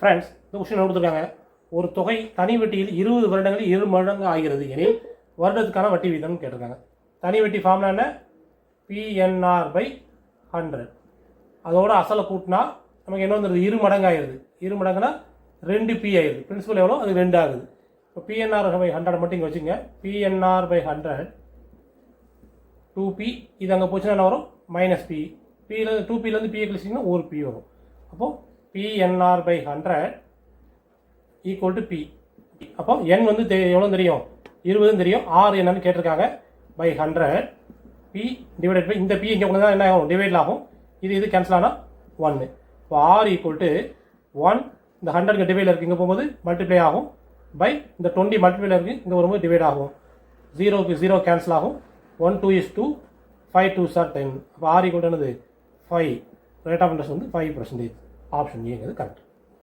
Friends, இந்த question கொடுத்துருக்காங்க. ஒரு தொகை தனி வட்டியில் 20 வருடங்களில் 2 மடங்கு ஆகிறது எனில் வருடத்துக்கான வட்டி வீதம்னு கேட்டிருக்காங்க. தனி வட்டி ஃபார்முலா என்ன? PNR/100. அதோட அசலை கூட்டினா நமக்கு என்ன வந்துடுது? 2 மடங்கு ஆயிடுது. 2 மடங்குனா 2P ஆயிடுது. பிரின்சிபல் எவ்வளோ? அது 2 ஆகுது. இப்போ PNR/100 மட்டும் இங்கே வச்சுங்க. PNR/100 2P. இது அங்கே போச்சுன்னா என்ன வரும்? -P. P 2Pலேருந்து P கழிச்சிங்கன்னா 1P வரும். அப்போது PNR/100 ஈக்குவல் டு P. அப்போ N வந்து எவ்வளோ தெரியும்? 20 தெரியும். R என்னன்னு கேட்டிருக்காங்க. பை 100 P டிவைடட் பை இந்த P இங்கே கொண்டு தான் என்ன ஆகும்? டிவைட் ஆகும். இது கேன்சல் ஆனால் 1. இப்போ R ஈக்குவல் டு 1. இந்த 100 டிவைடில் இருக்குது, இங்கே போகும்போது மல்டிப்ளை ஆகும். பை இந்த 20 மல்டிப்ளைல இருக்குது, இங்கே வரும்போது டிவைட் ஆகும். 0க்கு 0 கேன்சல் ஆகும். 1 2 is 2. 5 2s are 10. அப்போ R ஈக்குவல் டு என்னது? 5. ரேட் ஆஃப் இன்ட்ரெஸ்ட் வந்து 5%. ஆப்ஷன் ஏங்கிறது கரெக்ட்.